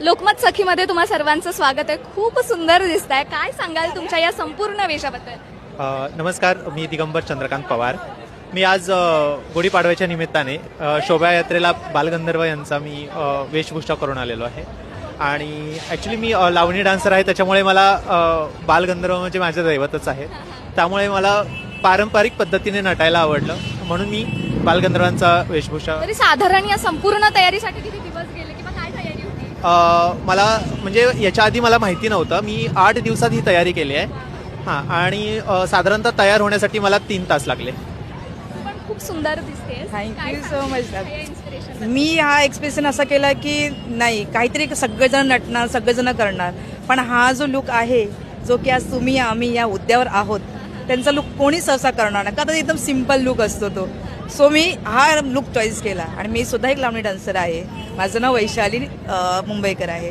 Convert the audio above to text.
लोकमत सखीमध्ये तुम्हा सर्वांचं स्वागत आहे. खूप सुंदर दिसताय. काय सांगाल तुमच्या या संपूर्ण वेशाबद्दल? नमस्कार, मी दिगंबर चंद्रकांत पवार. मी आज गुढीपाडव्याच्या निमित्ताने शोभायात्रेला बालगंधर्व यांचा मी वेशभूषा करून आलेलो आहे. आणि ॲक्च्युली मी लावणी डान्सर आहे, त्याच्यामुळे मला बालगंधर्व म्हणजे माझं दैवतच आहे. त्यामुळे मला पारंपरिक पद्धतीने नटायला आवडलं, म्हणून मी बालगंधर्वांचा वेशभूषा. तरी साधारण या संपूर्ण तयारीसाठी किती दिवस गेले किंवा काय तयारी होती? मला म्हणजे याच्या आधी मला माहिती नव्हतं. मी 8 दिवसात ही तयारी केली आहे. हां, आणि साधारणतः तयार होण्यासाठी मला 3 तास लागले. पण खूप सुंदर दिसते. Thank you so much. मी हा एक्सप्रेशन असा केला की नाही, काहीतरी सगळेजण नटणार, सगळेजण करणार, पण हा जो लुक आहे, जो की आज तुम्ही आम्ही या हुद्द्यावर आहोत, त्यांचा लुक कोणी सहसा करणार नाही, का तर एकदम सिम्पल लुक असतो तो. सो मी हा लुक चॉईस केला. आणि मी सुद्धा एक लावणी डान्सर आहे. माझं नाव वैशाली मुंबईकर आहे.